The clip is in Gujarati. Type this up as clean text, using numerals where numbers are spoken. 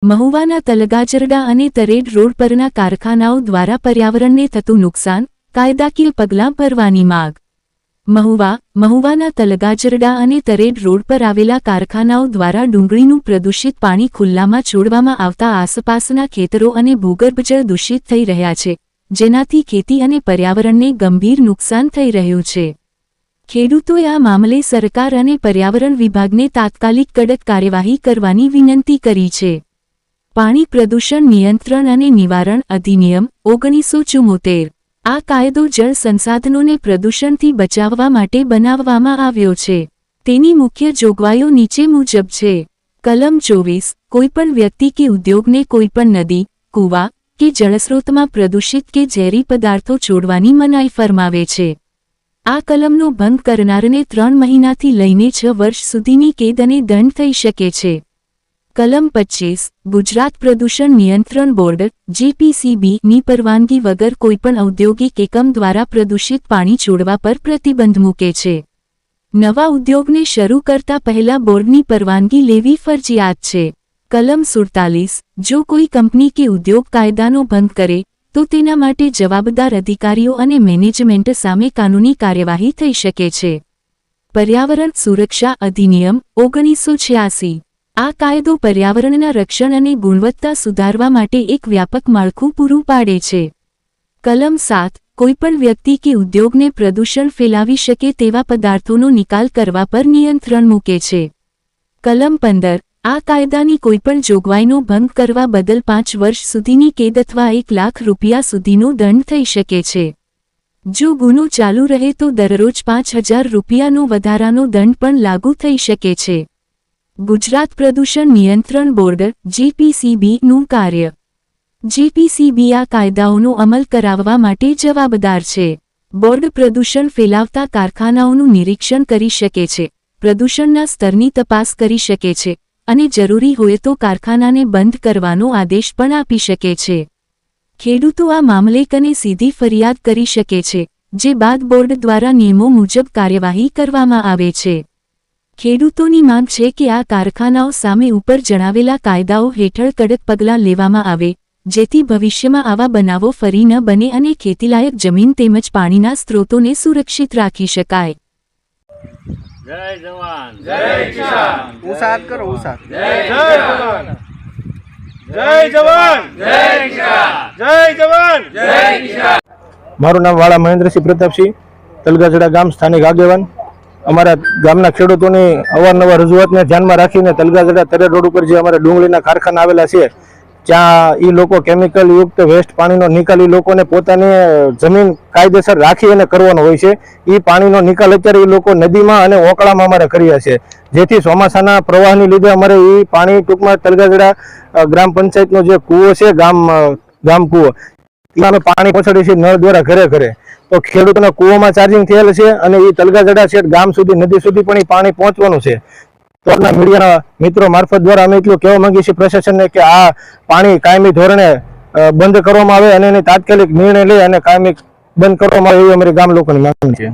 મહુવાના તલગાજરડા અને તરેડ રોડ પરના કારખાનાઓ દ્વારા પર્યાવરણને થતું નુકસાન, કાયદાકીય પગલાં ભરવાની માગ. મહુવાના તલગાજરડા અને તરેડ રોડ પર આવેલા કારખાનાઓ દ્વારા ડુંગળીનું પ્રદૂષિત પાણી ખુલ્લામાં છોડવામાં આવતા આસપાસના ખેતરો અને ભૂગર્ભજળ દૂષિત થઈ રહ્યા છે, જેનાથી ખેતી અને પર્યાવરણને ગંભીર નુકસાન થઈ રહ્યું છે. ખેડૂતોએ આ મામલે સરકાર અને પર્યાવરણ વિભાગને તાત્કાલિક કડક કાર્યવાહી કરવાની વિનંતી કરી છે. પાણી પ્રદૂષણ નિયંત્રણ અને નિવારણ અધિનિયમ 1974. આ કાયદો જળ સંસાધનોને પ્રદૂષણથી બચાવવા માટે બનાવવામાં આવ્યો છે. તેની મુખ્ય જોગવાઈઓ નીચે મુજબ છે. કલમ 24. કોઈપણ વ્યક્તિ કે ઉદ્યોગને કોઈપણ નદી, કૂવા કે જળસ્રોતમાં પ્રદૂષિત કે ઝેરી પદાર્થો છોડવાની મનાઈ ફરમાવે છે. આ કલમનો ભંગ કરનારને 3 મહિનાથી લઈને 6 વર્ષ સુધીની કેદ અને દંડ થઈ શકે છે. કલમ 25. ગુજરાત પ્રદૂષણ નિયંત્રણ બોર્ડ (GPCB) ની પરવાનગી વગર કોઈપણ ઔદ્યોગિક એકમ દ્વારા પ્રદૂષિત પાણી છોડવા પર પ્રતિબંધ મૂકે છે. નવા ઉદ્યોગને શરૂ કરતા પહેલા બોર્ડની પરવાનગી લેવી ફરજિયાત છે. કલમ 47. જો કોઈ કંપની કે ઉદ્યોગ કાયદાનો ભંગ કરે તો તેના માટે જવાબદાર અધિકારીઓ અને મેનેજમેન્ટ સામે કાનૂની કાર્યવાહી થઈ શકે છે. પર્યાવરણ સુરક્ષા અધિનિયમ 1986. આ કાયદો પર્યાવરણના રક્ષણ અને ગુણવત્તા સુધારવા માટે એક વ્યાપક માળખું પૂરું પાડે છે. કલમ 7. કોઈપણ વ્યક્તિ કે ઉદ્યોગને પ્રદૂષણ ફેલાવી શકે તેવા પદાર્થોનો નિકાલ કરવા પર નિયંત્રણ મૂકે છે. કલમ 15. આ કાયદાની કોઈપણ જોગવાઈનો ભંગ કરવા બદલ 5 વર્ષ સુધીની કેદ અથવા 1 લાખ રૂપિયા સુધીનો દંડ થઈ શકે છે. જો ગુનો ચાલુ રહે તો દરરોજ 5,000 રૂપિયાનો વધારાનો દંડ પણ લાગુ થઈ શકે છે. ગુજરાત પ્રદૂષણ નિયંત્રણ બોર્ડ (GPCB) નું કાર્ય. GPCB આ કાયદાઓનો અમલ કરાવવા માટે જવાબદાર છે. બોર્ડ પ્રદૂષણ ફેલાવતા કારખાનાઓનું નિરીક્ષણ કરી શકે છે, પ્રદૂષણના સ્તરની તપાસ કરી શકે છે અને જરૂરી હોય તો કારખાનાને બંધ કરવાનો આદેશ પણ આપી શકે છે. ખેડૂતો આ મામલે કને સીધી ફરિયાદ કરી શકે છે, જે બાદ બોર્ડ દ્વારા નિયમો મુજબ કાર્યવાહી કરવામાં આવે છે. ખેડૂતોની માંગ છે કે આ કારખાનાઓ સામે ઉપર જણાવેલા કાયદાઓ હેઠળ કડક પગલાં લેવામાં આવે, જેથી ભવિષ્યમાં આવા બનાવો ફરી ન બને અને ખેતીલાયક જમીન તેમજ પાણીના સ્ત્રોતોને સુરક્ષિત રાખી શકાય. જય જવાન જય કિસાન. ઉસાદ કરો ઉસાદ. જય જવાન જય જવાન જય કિસાન. જય જવાન જય કિસાન. મારું નામ વાળા મહેન્દ્રસિંહ પ્રતાપસિંહ, તલગાજડા ગામ સ્થાનિક આગેવાન. અમારા ગામના ખેડૂતોની અવારનવાર રજૂઆતને ધ્યાનમાં રાખીને તલગાજડા તરેડ રોડ ઉપર જે અમારા ડુંગળીના કારખાના આવેલા છે, ત્યાં એ લોકો કેમિકલ યુક્ત વેસ્ટ પાણીનો નિકાલ એ લોકોને પોતાની જમીન કાયદેસર રાખી અને કરવાનો હોય છે. એ પાણીનો નિકાલ અત્યારે એ લોકો નદીમાં અને ઓકળામાં અમારે કર્યા છે, જેથી ચોમાસાના પ્રવાહની લીધે અમારે એ પાણી ટૂંકમાં તલગાજડા ગ્રામ પંચાયતનો જે કૂવો છે, ગામ કૂવો, એમાં પાણી પહોંચાડે છે નળ દ્વારા ઘરે ઘરે. તો ખેડૂતોના કૂવામાં ચાર્જિંગ થયેલ છે અને એ તલગાજડા છે ગામ સુધી, નદી સુધી પણ એ પાણી પહોંચવાનું છે. તો આપણા મીડિયાના મિત્રો મારફત દ્વારા અમે એટલું કહેવા માંગીએ છીએ પ્રશાસનને કે આ પાણી કાયમી ધોરણે બંધ કરવામાં આવે અને એની તાત્કાલિક નિર્ણય લઈ અને કાયમી બંધ કરવામાં આવે એવી અમારી ગામ લોકોની માંગણી છે.